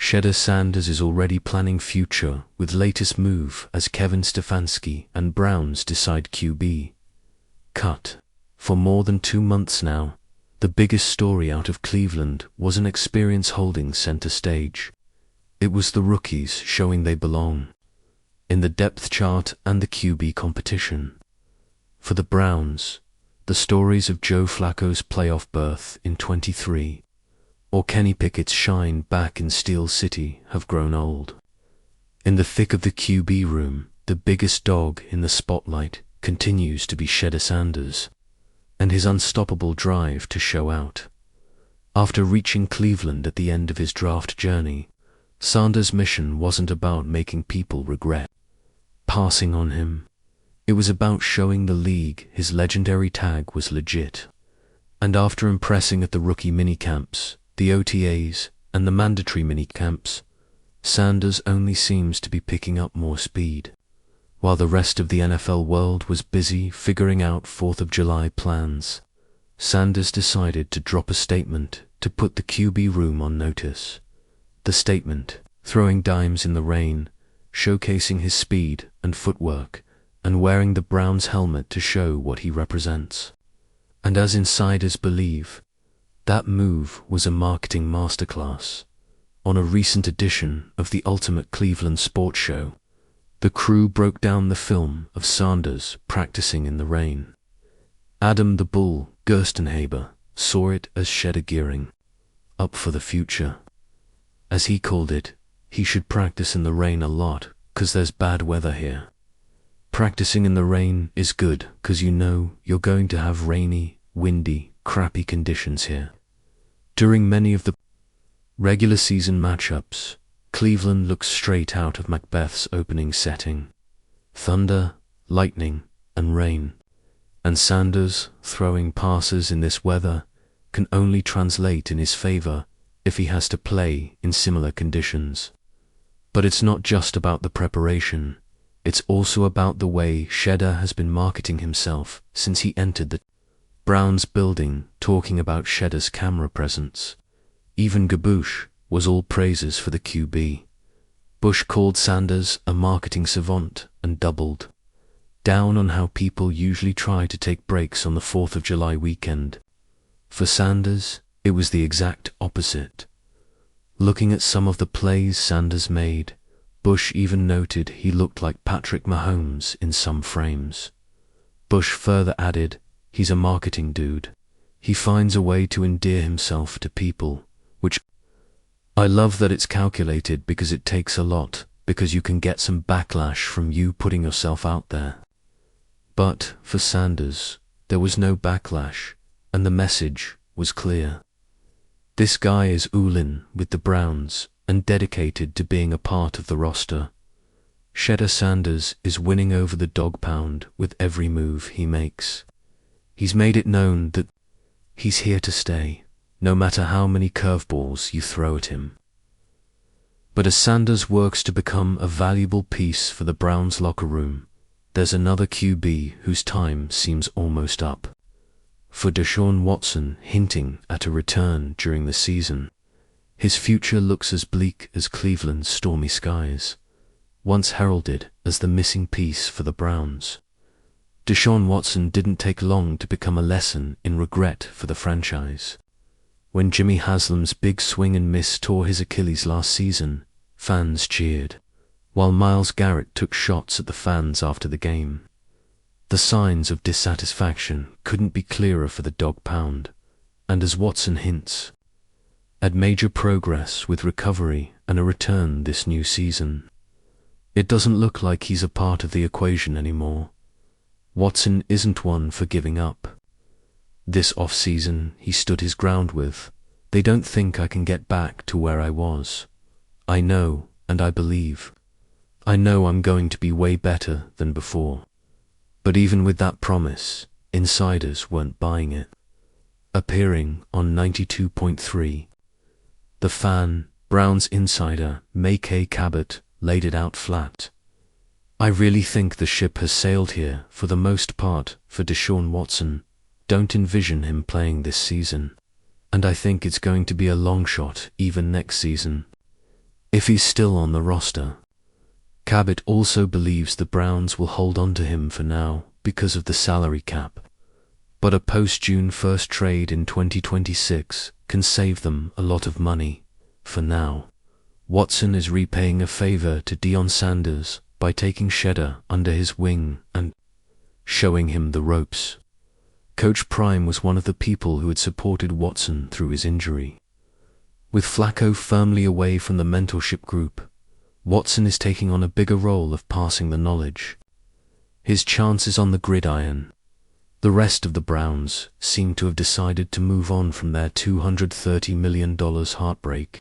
Shedeur Sanders is already planning future with latest move as Kevin Stefanski and Browns decide QB. Cut. For more than 2 months now, the biggest story out of Cleveland was an experience holding center stage. It was the rookies showing they belong in the depth chart and the QB competition. For the Browns, the stories of Joe Flacco's playoff berth in 23 or Kenny Pickett's shine back in Steel City have grown old. In the thick of the QB room, the biggest dog in the spotlight continues to be Shedeur Sanders and his unstoppable drive to show out. After reaching Cleveland at the end of his draft journey, Sanders' mission wasn't about making people regret passing on him. It was about showing the league his legendary tag was legit. And after impressing at the rookie minicamps, the OTAs, and the mandatory minicamps, Sanders only seems to be picking up more speed. While the rest of the NFL world was busy figuring out 4th of July plans, Sanders decided to drop a statement to put the QB room on notice. The statement, throwing dimes in the rain, showcasing his speed and footwork, and wearing the Browns helmet to show what he represents. And as insiders believe, that move was a marketing masterclass. On a recent edition of the Ultimate Cleveland Sports Show, the crew broke down the film of Sanders practicing in the rain. Adam the Bull Gerstenhaber saw it as Shedeur gearing up for the future. As he called it, he should practice in the rain a lot, 'cause there's bad weather here. Practicing in the rain is good, 'cause you know you're going to have rainy, windy, crappy conditions here. During many of the regular season matchups, Cleveland looks straight out of Macbeth's opening setting. Thunder, lightning, and rain. And Sanders, throwing passes in this weather, can only translate in his favor if he has to play in similar conditions. But it's not just about the preparation. It's also about the way Shedeur has been marketing himself since he entered the Browns building, talking about Shedeur's camera presence. Even Gabush was all praises for the QB. Bush called Sanders a marketing savant and doubled down on how people usually try to take breaks on the 4th of July weekend. For Sanders, it was the exact opposite. Looking at some of the plays Sanders made, Bush even noted he looked like Patrick Mahomes in some frames. Bush further added, he's a marketing dude. He finds a way to endear himself to people, which I love that it's calculated because it takes a lot, because you can get some backlash from you putting yourself out there. But for Sanders, there was no backlash, and the message was clear. This guy is all in with the Browns and dedicated to being a part of the roster. Shedeur Sanders is winning over the dog pound with every move he makes. He's made it known that he's here to stay, no matter how many curveballs you throw at him. But as Sanders works to become a valuable piece for the Browns locker room, there's another QB whose time seems almost up. For Deshaun Watson hinting at a return during the season, his future looks as bleak as Cleveland's stormy skies, once heralded as the missing piece for the Browns. Deshaun Watson didn't take long to become a lesson in regret for the franchise. When Jimmy Haslam's big swing and miss tore his Achilles last season, fans cheered, while Myles Garrett took shots at the fans after the game. The signs of dissatisfaction couldn't be clearer for the dog pound, and as Watson hints at major progress with recovery and a return this new season, it doesn't look like he's a part of the equation anymore. Watson isn't one for giving up. This off-season he stood his ground with, "They don't think I can get back to where I was. I know, and I believe. I know I'm going to be way better than before." But even with that promise, insiders weren't buying it. Appearing on 92.3, The Fan, Browns insider May K. Cabot laid it out flat. "I really think the ship has sailed here for the most part for Deshaun Watson. Don't envision him playing this season. And I think it's going to be a long shot even next season. if he's still on the roster. Cabot also believes the Browns will hold on to him for now because of the salary cap, but a post-June 1st trade in 2026 can save them a lot of money. For now, Watson is repaying a favor to Deion Sanders by taking Shedeur under his wing and showing him the ropes. Coach Prime was one of the people who had supported Watson through his injury. With Flacco firmly away from the mentorship group, Watson is taking on a bigger role of passing the knowledge. His chances on the gridiron. The rest of the Browns seem to have decided to move on from their $230 million heartbreak.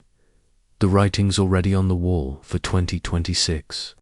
The writing's already on the wall for 2026.